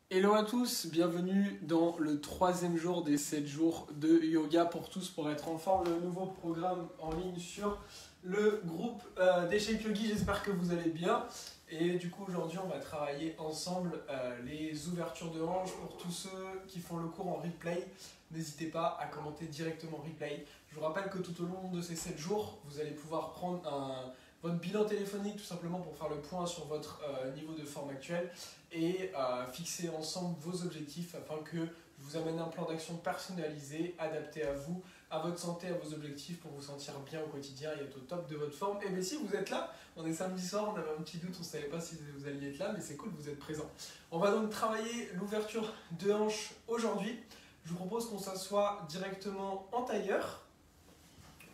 Hello à tous, bienvenue dans le troisième jour des 7 jours de yoga pour tous pour être en forme, le nouveau programme en ligne sur le groupe d'Échec Yogi. J'espère que vous allez bien. Et du coup aujourd'hui on va travailler ensemble les ouvertures de hanches pour tous ceux qui font le cours en replay. N'hésitez pas à commenter directement replay. Je vous rappelle que tout au long de ces 7 jours, vous allez pouvoir prendre votre bilan téléphonique tout simplement pour faire le point sur votre niveau de forme actuel et fixer ensemble vos objectifs afin que je vous amène un plan d'action personnalisé, adapté à vous, à votre santé, à vos objectifs pour vous sentir bien au quotidien et être au top de votre forme. Et bien si vous êtes là, on est samedi soir, on avait un petit doute, on ne savait pas si vous alliez être là, mais c'est cool, vous êtes présents. On va donc travailler l'ouverture de hanches aujourd'hui. Je vous propose qu'on s'assoie directement en tailleur.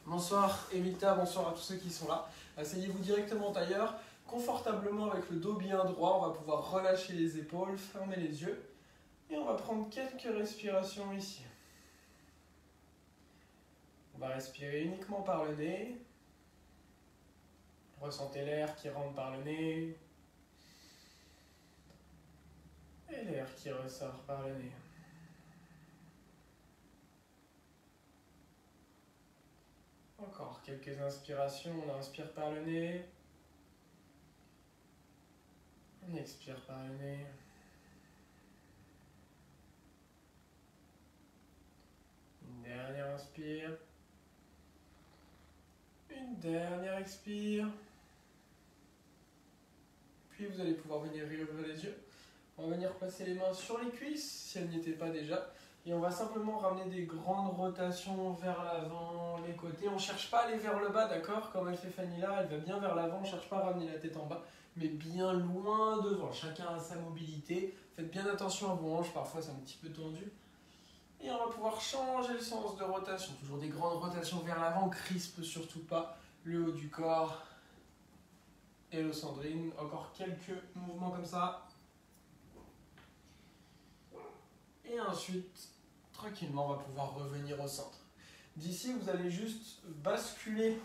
Bonsoir Evita, bonsoir à tous ceux qui sont là. Asseyez-vous directement en tailleur, confortablement avec le dos bien droit. On va pouvoir relâcher les épaules, fermer les yeux. Et on va prendre quelques respirations ici. On va respirer uniquement par le nez. Ressentez l'air qui rentre par le nez. Et l'air qui ressort par le nez. Encore quelques inspirations. On inspire par le nez. On expire par le nez. Une dernière inspire. Une dernière expire. Puis vous allez pouvoir venir réouvrir les yeux. On va venir placer les mains sur les cuisses si elles n'y étaient pas déjà. Et on va simplement ramener des grandes rotations vers l'avant, les côtés. On ne cherche pas à aller vers le bas, d'accord? Comme elle fait Fanny là, elle va bien vers l'avant. On ne cherche pas à ramener la tête en bas, mais bien loin devant. Chacun a sa mobilité. Faites bien attention à vos hanches, parfois c'est un petit peu tendu. Et on va pouvoir changer le sens de rotation. Toujours des grandes rotations vers l'avant. On crispe surtout pas le haut du corps. Hello Sandrine. Encore quelques mouvements comme ça. Et ensuite, tranquillement, on va pouvoir revenir au centre. D'ici, vous allez juste basculer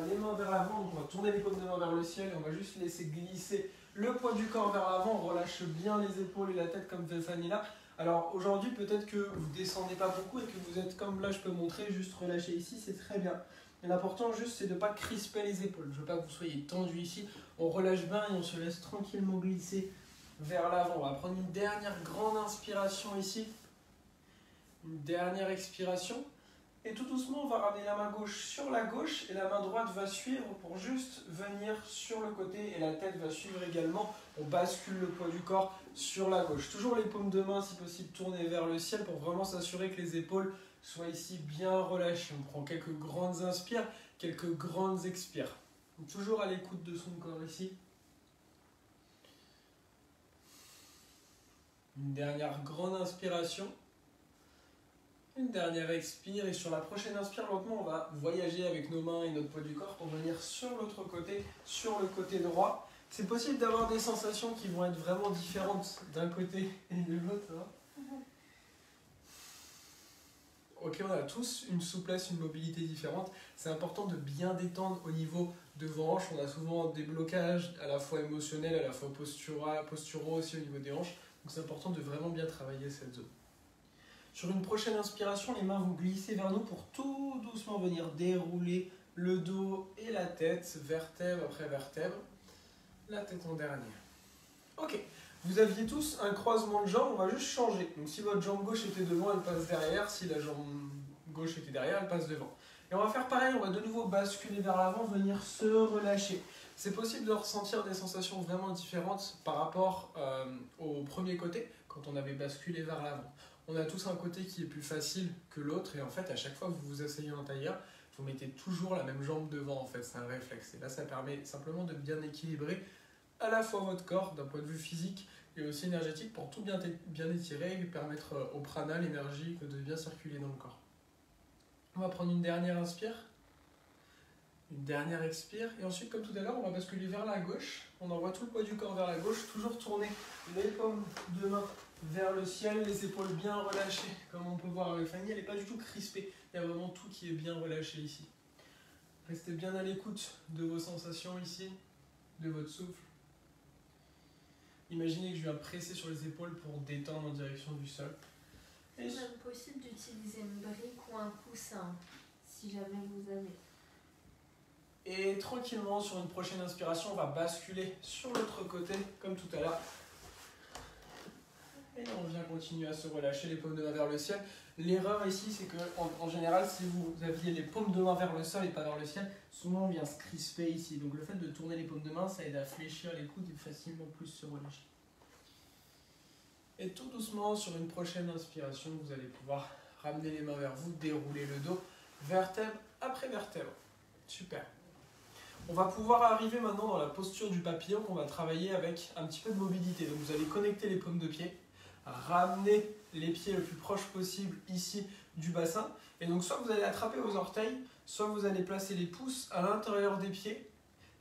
les mains vers l'avant. On va tourner les paumes de main vers le ciel et on va juste laisser glisser le poids du corps vers l'avant. On relâche bien les épaules et la tête comme fait Fanny là. Alors aujourd'hui, peut-être que vous ne descendez pas beaucoup et que vous êtes comme là, je peux montrer, juste relâcher ici, c'est très bien. Mais l'important juste, c'est de ne pas crisper les épaules. Je ne veux pas que vous soyez tendu ici. On relâche bien et on se laisse tranquillement glisser vers l'avant. On va prendre une dernière grande inspiration ici. Une dernière expiration. Et tout doucement, on va ramener la main gauche sur la gauche et la main droite va suivre pour juste venir sur le côté et la tête va suivre également. On bascule le poids du corps sur la gauche. Toujours les paumes de main, si possible, tournées vers le ciel pour vraiment s'assurer que les épaules soient ici bien relâchées. On prend quelques grandes inspires, quelques grandes expires. Donc, toujours à l'écoute de son corps ici. Une dernière grande inspiration. Une dernière expire et sur la prochaine inspire, lentement, on va voyager avec nos mains et notre poids du corps pour venir sur l'autre côté, sur le côté droit. C'est possible d'avoir des sensations qui vont être vraiment différentes d'un côté et de l'autre. Ok, on a tous une souplesse, une mobilité différente. C'est important de bien détendre au niveau de vos hanches. On a souvent des blocages à la fois émotionnels, à la fois posturaux aussi au niveau des hanches. Donc c'est important de vraiment bien travailler cette zone. Sur une prochaine inspiration, les mains vont glisser vers nous pour tout doucement venir dérouler le dos et la tête, vertèbre après vertèbre. La tête en dernier. Ok, vous aviez tous un croisement de jambes, on va juste changer. Donc si votre jambe gauche était devant, elle passe derrière. Si la jambe gauche était derrière, elle passe devant. Et on va faire pareil, on va de nouveau basculer vers l'avant, venir se relâcher. C'est possible de ressentir des sensations vraiment différentes par rapport au premier côté, quand on avait basculé vers l'avant. On a tous un côté qui est plus facile que l'autre et en fait à chaque fois que vous vous asseyez en tailleur, vous mettez toujours la même jambe devant en fait, c'est un réflexe. Et là ça permet simplement de bien équilibrer à la fois votre corps d'un point de vue physique et aussi énergétique pour tout bien étirer et permettre au prana, l'énergie, de bien circuler dans le corps. On va prendre une dernière inspire, une dernière expire et ensuite comme tout à l'heure on va basculer vers la gauche. On envoie tout le poids du corps vers la gauche, toujours tourner les paumes de main vers le ciel, les épaules bien relâchées, comme on peut voir avec Fanny, elle n'est pas du tout crispée, il y a vraiment tout qui est bien relâché ici. Restez bien à l'écoute de vos sensations ici, de votre souffle. Imaginez que je viens presser sur les épaules pour détendre en direction du sol. C'est même possible d'utiliser une brique ou un coussin, si jamais vous avez. Et tranquillement, sur une prochaine inspiration, on va basculer sur l'autre côté, comme tout à l'heure. Et on vient continuer à se relâcher, les paumes de main vers le ciel. L'erreur ici, c'est que en général, si vous aviez les paumes de main vers le sol et pas vers le ciel, souvent on vient se crisper ici. Donc le fait de tourner les paumes de main, ça aide à fléchir les coudes et facilement plus se relâcher. Et tout doucement, sur une prochaine inspiration, vous allez pouvoir ramener les mains vers vous, dérouler le dos, vertèbre après vertèbre. Super. On va pouvoir arriver maintenant dans la posture du papillon qu'on va travailler avec un petit peu de mobilité. Donc vous allez connecter les paumes de pied, ramener les pieds le plus proche possible ici du bassin. Et donc soit vous allez attraper vos orteils, soit vous allez placer les pouces à l'intérieur des pieds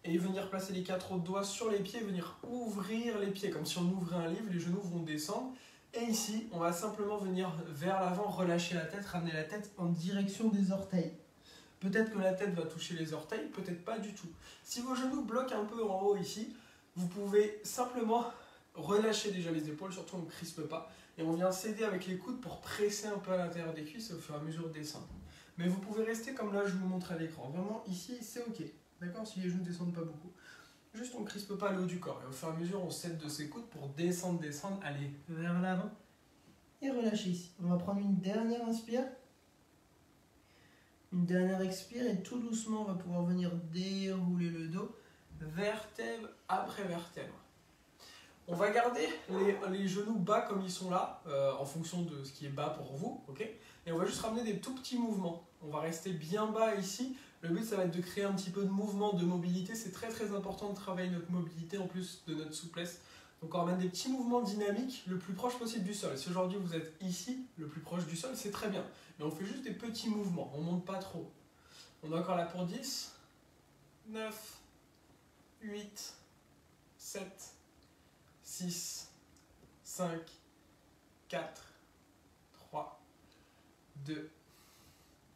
et venir placer les 4 autres doigts sur les pieds et venir ouvrir les pieds. Comme si on ouvrait un livre, les genoux vont descendre. Et ici, on va simplement venir vers l'avant, relâcher la tête, ramener la tête en direction des orteils. Peut-être que la tête va toucher les orteils, peut-être pas du tout. Si vos genoux bloquent un peu en haut ici, vous pouvez simplement relâcher déjà les épaules, surtout on ne crispe pas. Et on vient s'aider avec les coudes pour presser un peu à l'intérieur des cuisses et au fur et à mesure descendre. Mais vous pouvez rester comme là je vous montre à l'écran. Vraiment ici c'est ok. D'accord, si les genoux ne descendent pas beaucoup. Juste on ne crispe pas le haut du corps. Et au fur et à mesure on s'aide de ses coudes pour descendre, aller vers l'avant. Et relâcher ici. On va prendre une dernière inspire. Une dernière expire et tout doucement on va pouvoir venir dérouler le dos, vertèbre après vertèbre. On va garder les genoux bas comme ils sont là, en fonction de ce qui est bas pour vous, ok ? Et on va juste ramener des tout petits mouvements. On va rester bien bas ici. Le but ça va être de créer un petit peu de mouvement, de mobilité. C'est très très important de travailler notre mobilité en plus de notre souplesse. Donc on ramène des petits mouvements dynamiques le plus proche possible du sol. Si aujourd'hui vous êtes ici, le plus proche du sol, c'est très bien. Mais on fait juste des petits mouvements, on ne monte pas trop. On est encore là pour 10, 9, 8, 7, 6, 5, 4, 3, 2,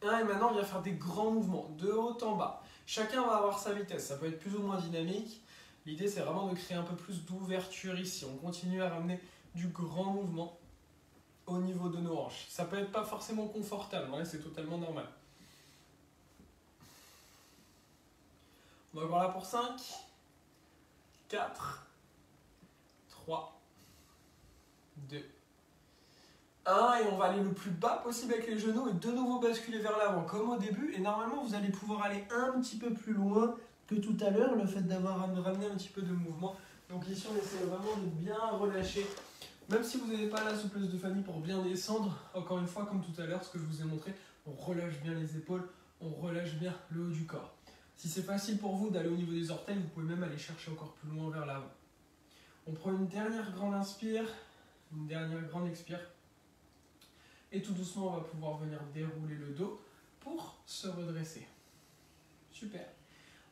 1. Et maintenant on vient faire des grands mouvements, de haut en bas. Chacun va avoir sa vitesse, ça peut être plus ou moins dynamique. L'idée c'est vraiment de créer un peu plus d'ouverture ici. On continue à ramener du grand mouvement au niveau de nos hanches. Ça peut être pas forcément confortable, hein, c'est totalement normal. On va voir là pour 5, 4, 3, 2, 1. Et on va aller le plus bas possible avec les genoux et de nouveau basculer vers l'avant comme au début. Et normalement vous allez pouvoir aller un petit peu plus loin que tout à l'heure, le fait d'avoir ramené un petit peu de mouvement. Donc ici on essaie vraiment de bien relâcher. Même si vous n'avez pas la souplesse de famille pour bien descendre, encore une fois comme tout à l'heure, ce que je vous ai montré, on relâche bien les épaules, on relâche bien le haut du corps. Si c'est facile pour vous d'aller au niveau des orteils, vous pouvez même aller chercher encore plus loin vers l'avant. On prend une dernière grande inspire, une dernière grande expire. Et tout doucement, on va pouvoir venir dérouler le dos pour se redresser. Super.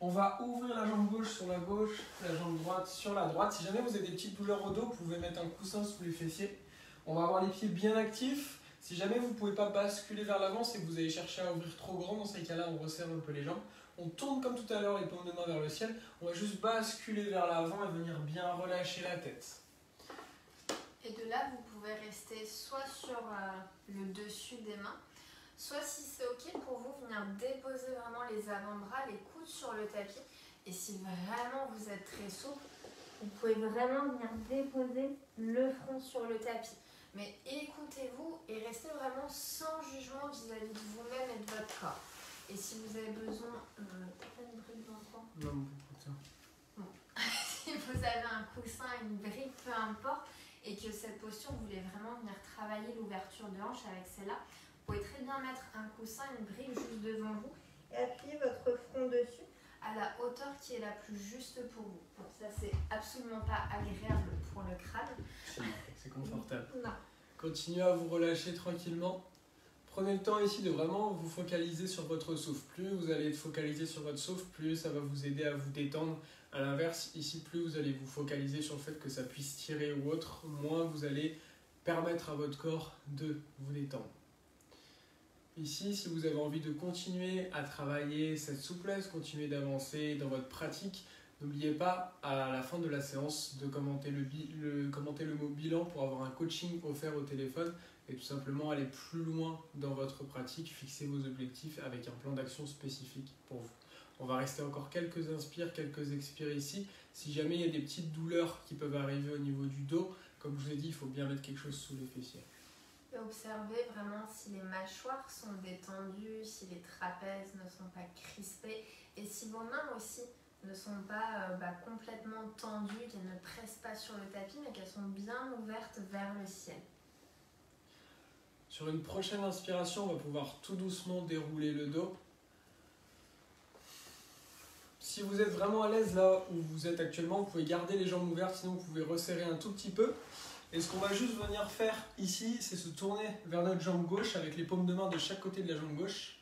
On va ouvrir la jambe gauche sur la gauche, la jambe droite sur la droite. Si jamais vous avez des petites douleurs au dos, vous pouvez mettre un coussin sous les fessiers. On va avoir les pieds bien actifs. Si jamais vous ne pouvez pas basculer vers l'avant, c'est que vous allez chercher à ouvrir trop grand. Dans ces cas-là, on resserre un peu les jambes. On tourne comme tout à l'heure les paumes de main vers le ciel. On va juste basculer vers l'avant et venir bien relâcher la tête. Et de là, vous pouvez rester soit sur le dessus des mains, soit si c'est ok pour vous, venir déposer vraiment les avant-bras, les coudes sur le tapis. Et si vraiment vous êtes très souple, vous pouvez vraiment venir déposer le front sur le tapis. Mais écoutez-vous et restez vraiment sans jugement vis-à-vis de vous-même et de votre corps. Et si vous avez besoin... T'as une brique dans le coin ? Non, ça. Bon. Si vous avez un coussin, une brique, peu importe, et que cette posture, vous voulez vraiment venir travailler l'ouverture de hanche avec celle-là, vous pouvez très bien mettre un coussin, une brique juste devant vous et appuyer votre front dessus à la hauteur qui est la plus juste pour vous. Bon, ça, c'est absolument pas agréable pour le crâne. C'est confortable. Non. Continuez à vous relâcher tranquillement. Prenez le temps ici de vraiment vous focaliser sur votre souffle. Plus vous allez être focalisé sur votre souffle, plus ça va vous aider à vous détendre. A l'inverse, ici, plus vous allez vous focaliser sur le fait que ça puisse tirer ou autre, moins vous allez permettre à votre corps de vous détendre. Ici, si vous avez envie de continuer à travailler cette souplesse, continuer d'avancer dans votre pratique, N'oubliez pas à la fin de la séance de commenter commenter le mot bilan pour avoir un coaching offert au téléphone et tout simplement aller plus loin dans votre pratique, fixer vos objectifs avec un plan d'action spécifique pour vous. On va rester encore quelques inspires, quelques expires ici. Si jamais il y a des petites douleurs qui peuvent arriver au niveau du dos, comme je vous ai dit, il faut bien mettre quelque chose sous les fessiers. Et observez vraiment si les mâchoires sont détendues, si les trapèzes ne sont pas crispés et si vos mains aussi ne sont pas complètement tendues, qu'elles ne pressent pas sur le tapis mais qu'elles sont bien ouvertes vers le ciel. Sur une prochaine inspiration, on va pouvoir tout doucement dérouler le dos. Si vous êtes vraiment à l'aise là où vous êtes actuellement, vous pouvez garder les jambes ouvertes, sinon vous pouvez resserrer un tout petit peu. Et ce qu'on va juste venir faire ici, c'est se tourner vers notre jambe gauche avec les paumes de main de chaque côté de la jambe gauche.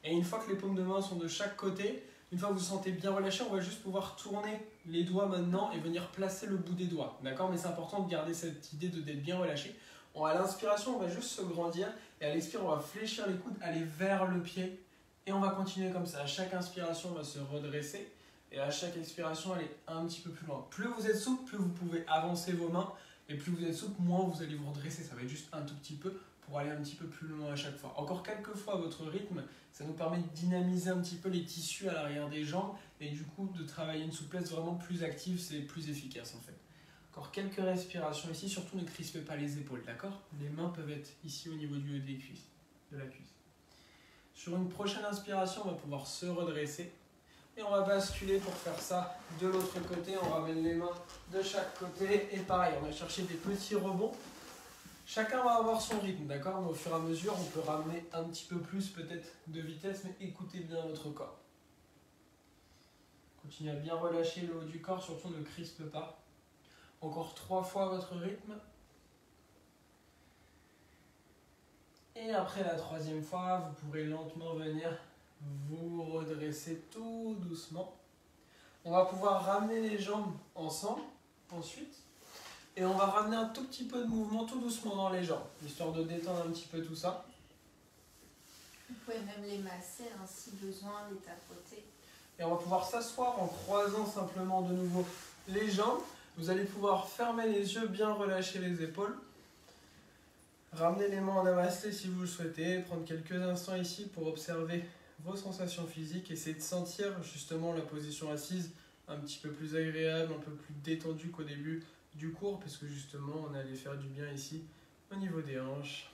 Et une fois que les paumes de main sont de chaque côté, une fois que vous vous sentez bien relâché, on va juste pouvoir tourner les doigts maintenant et venir placer le bout des doigts. D'accord? Mais c'est important de garder cette idée d'être bien relâché. À l'inspiration, on va juste se grandir et à l'expire, on va fléchir les coudes, aller vers le pied. Et on va continuer comme ça. À chaque inspiration, on va se redresser. Et à chaque expiration, aller un petit peu plus loin. Plus vous êtes souple, plus vous pouvez avancer vos mains. Et plus vous êtes souple, moins vous allez vous redresser. Ça va être juste un tout petit peu pour aller un petit peu plus loin à chaque fois. Encore quelques fois à votre rythme. Ça nous permet de dynamiser un petit peu les tissus à l'arrière des jambes. Et du coup, de travailler une souplesse vraiment plus active. C'est plus efficace en fait. Encore quelques respirations ici. Surtout, ne crispez pas les épaules, d'accord? Les mains peuvent être ici au niveau du haut des cuisses, de la cuisse. Sur une prochaine inspiration, on va pouvoir se redresser. Et on va basculer pour faire ça de l'autre côté. On ramène les mains de chaque côté. Et pareil, on va chercher des petits rebonds. Chacun va avoir son rythme, d'accord? Mais au fur et à mesure, on peut ramener un petit peu plus peut-être de vitesse, mais écoutez bien votre corps. Continuez à bien relâcher le haut du corps, surtout ne crispe pas. Encore 3 fois votre rythme. Et après la 3e fois, vous pourrez lentement venir vous redresser tout doucement. On va pouvoir ramener les jambes ensemble ensuite. Et on va ramener un tout petit peu de mouvement tout doucement dans les jambes, histoire de détendre un petit peu tout ça. Vous pouvez même les masser si besoin, les tapoter. Et on va pouvoir s'asseoir en croisant simplement de nouveau les jambes. Vous allez pouvoir fermer les yeux, bien relâcher les épaules. Ramenez les mains en namasté si vous le souhaitez. Prendre quelques instants ici pour observer vos sensations physiques. Essayez de sentir justement la position assise un petit peu plus agréable, un peu plus détendue qu'au début du cours, puisque justement on allait faire du bien ici au niveau des hanches.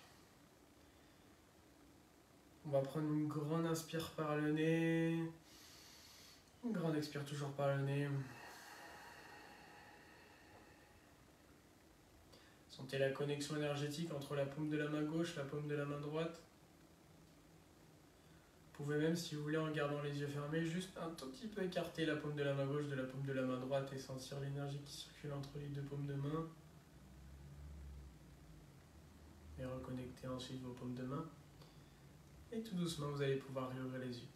On va prendre une grande inspire par le nez. Une grande expire toujours par le nez. Sentez la connexion énergétique entre la paume de la main gauche et la paume de la main droite. Vous pouvez même, si vous voulez, en gardant les yeux fermés, juste un tout petit peu écarter la paume de la main gauche de la paume de la main droite et sentir l'énergie qui circule entre les deux paumes de main. Et reconnecter ensuite vos paumes de main. Et tout doucement, vous allez pouvoir réouvrir les yeux.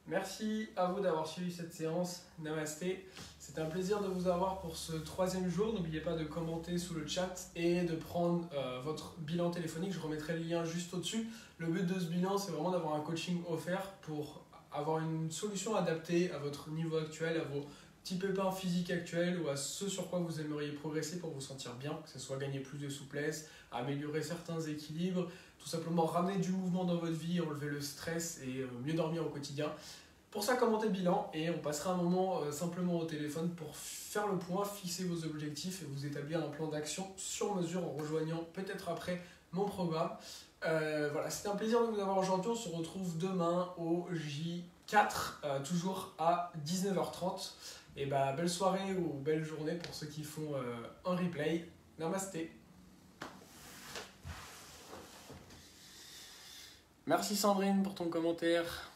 Merci à vous d'avoir suivi cette séance. Namasté. C'était un plaisir de vous avoir pour ce 3e jour. N'oubliez pas de commenter sous le chat et de prendre votre bilan téléphonique. Je remettrai le lien juste au-dessus. Le but de ce bilan, c'est vraiment d'avoir un coaching offert pour avoir une solution adaptée à votre niveau actuel, à vos petits pépins physiques actuels ou à ce sur quoi vous aimeriez progresser pour vous sentir bien, que ce soit gagner plus de souplesse, améliorer certains équilibres, tout simplement ramener du mouvement dans votre vie, enlever le stress et mieux dormir au quotidien. Pour ça, commentez le bilan et on passera un moment simplement au téléphone pour faire le point, fixer vos objectifs et vous établir un plan d'action sur mesure en rejoignant peut-être après mon programme. Voilà, c'était un plaisir de vous avoir aujourd'hui. On se retrouve demain au J4, toujours à 19h30. Et belle soirée ou belle journée pour ceux qui font un replay. Namasté. Merci Sandrine pour ton commentaire.